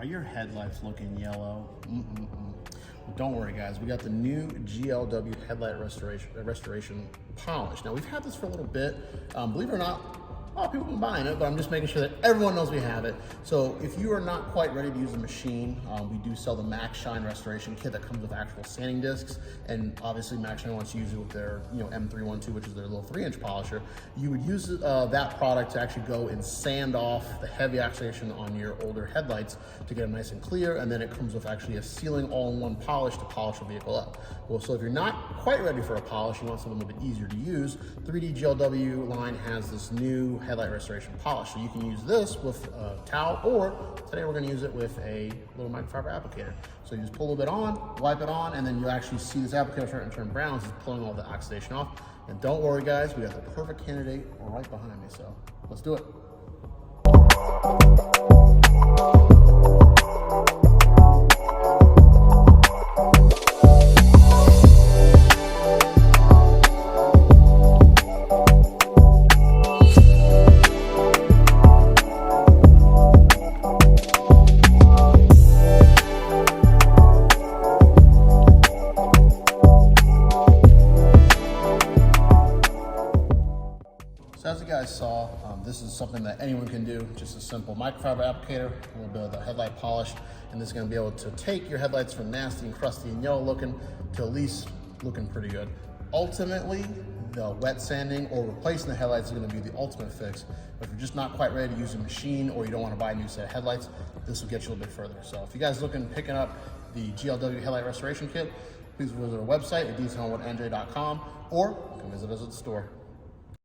Are your headlights looking yellow? Well, don't worry guys, we got the new GLW headlight restoration polish. Now we've had this for a little bit. Believe it or not, a lot of people have been buying it, but I'm just making sure that everyone knows we have it. So if you are not quite ready to use the machine, we do sell the Max Shine restoration kit that comes with actual sanding discs. And obviously Max Shine wants to use it with their M312, which is their little 3-inch polisher. You would use that product to actually go and sand off the heavy oxidation on your older headlights to get them nice and clear. And then it comes with actually a sealing all-in-one polish to polish the vehicle up. Well, so if you're not quite ready for a polish, you want something a little bit easier to use, 3D GLW line has this new headlight restoration polish. So you can use this with a towel, or today we're going to use it with a little microfiber applicator. So you just pull a little bit on, wipe it on, and then you actually see this applicator starting to turn brown. It's pulling all the oxidation off. And don't worry guys, we got the perfect candidate right behind me. So let's do it. So as you guys saw, this is something that anyone can do, just a simple microfiber applicator, a little bit of the headlight polish, and this is going to be able to take your headlights from nasty and crusty and yellow looking to at least looking pretty good. Ultimately, the wet sanding or replacing the headlights is going to be the ultimate fix. But if you're just not quite ready to use a machine, or you don't want to buy a new set of headlights, this will get you a little bit further. So if you guys are looking picking up the GLW headlight restoration kit, please visit our website at detailandnj.com or come visit us at the store.